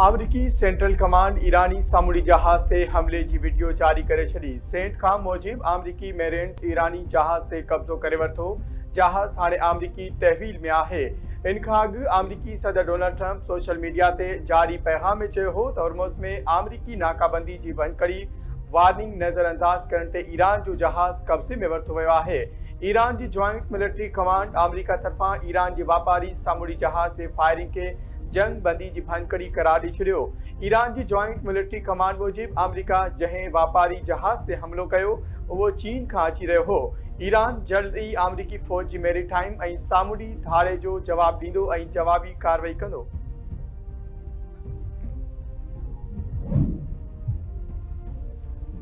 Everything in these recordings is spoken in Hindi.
अमरीकी सेंट्रल कमांड ईरानी सामूंडी जहाज़ ते हमले जी वीडियो जारी करे छॾी। सेंट खां मूजिब अमरीकी मेरिन्स ईरानी जहाज़ ते कब्ज़ो करे वरितो। जहाज़ हाणे अमरीकी तहवील में आहे। इन खां अॻु अमरीकी सदर डोनाल्ड ट्रंप सोशल मीडिया ते जारी पैगाम में चयो हो त हॉर्मुज़ में अमरीकी नाकाबंदी जी भञकड़ी वार्निंग नज़रअंदाज करण ते ईरान जो जहाज़ कब्ज़े में वरितो वियो आहे। ईरान जी जॉइंट मिलिट्री कमांड अमरीका तरफ़ां ईरान जे वापारी सामूंडी जहाज़ ते फायरिंग खे जंग बंदी जी भञकड़ी करार ॾेई छॾियो। ईरान जी जॉइंट मिलिट्री कमांड मूजिब अमरीका जंहिं वापारी जहाज़ ते हमलो कयो उहो चीन खां अची रहियो हो। ईरान जल्द ई अमरीकी फ़ौज जी मेरीटाइम ऐं सामूंडी धाड़े जो जवाब ॾींदो ऐं जवाबी कार्रवाई कंदो।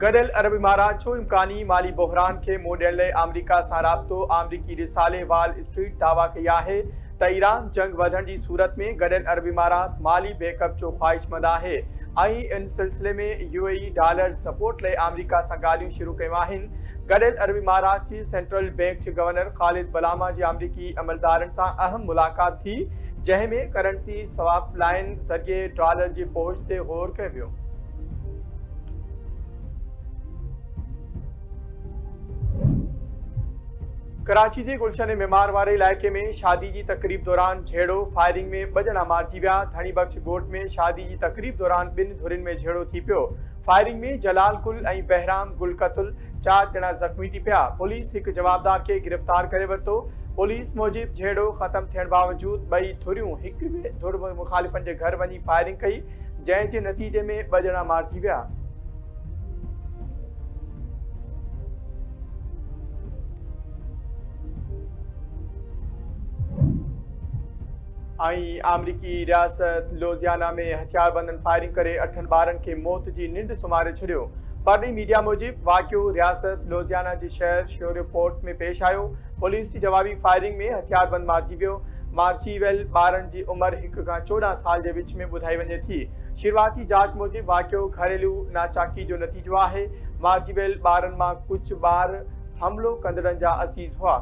गॾियल अरब इमारात जो इम्कानी माली बहरान खे मोड़ ॾियण लाइ अमरीका सां राब्तो अमरीकी रिसाले वॉल स्ट्रीट दावा कई आहे त ईरान जंग वधण जी सूरत में गॾियल अरब इमारात माली बैकअप जो ख़्वाहिशमंद आहे ऐं इन सिलसिले में यूएई डॉलर सपोर्ट लाइ अमरीका सां ॻाल्हियूं शुरू कयूं आहिनि। गॾियल अरब इमारात जी सेंट्रल बैंक जे गवर्नर ख़ालिद बलामा जे अमरीकी अमलदारनि सां अहम मुलाक़ात थी, जंहिं में करंसी स्वाप लाइन ज़रिए डॉलर जी पहुच ते ग़ौर कयो वियो। कराची जे गुलशन मेमार वारे इलाइक़े में शादी जी तकरीब दौरान झेड़ो फायरिंग में 2 ॼणा मारिजी विया। धणी बख्श ॻोठ में शादी जी तकरीब दौरान 2 धुरियुनि में झेड़ो थी पियो। फायरिंग में जलाल गुल ऐं बहराम गुल क़तल, 4 ॼणा ज़ख़्मी थी पिया। पुलिस हिकु जवाबदार खे गिरफ़्तार करे वरितो। पुलिस मूजिब झेड़ो ख़त्म थियण बावजूद 2 धुरियूं हिक ॿिए धुर मुख़ालिफ़नि जे घर वञी फायरिंग कई, जंहिं जे नतीजे में 2 ॼणा मारिजी विया। अमरीकी रियासत लुजियाना में हथियारबंदनि फायरिंग करे 8 ॿारनि खे मौत जी निंड सुम्हारे छॾियो। परॾेही मीडिया मूजिब वाक़ियो रियासत लुजियाना जे शहर श्योरपोर्ट में पेश आयो। पुलिस जी जवाबी फायरिंग में हथियारबंद मारिजी वियो। मारिजी वियल ॿारनि जी उमिरि 1 खां 14 साल जे विच में ॿुधाई वञे थी। शुरूआती जांच मूजिब वाक़ियो घरेलू नाचाकी जो नतीजो आहे। मारिजी वियल ॿारनि मां कुझु ॿार हमलो कंदड़नि जा अज़ीज़ हुआ।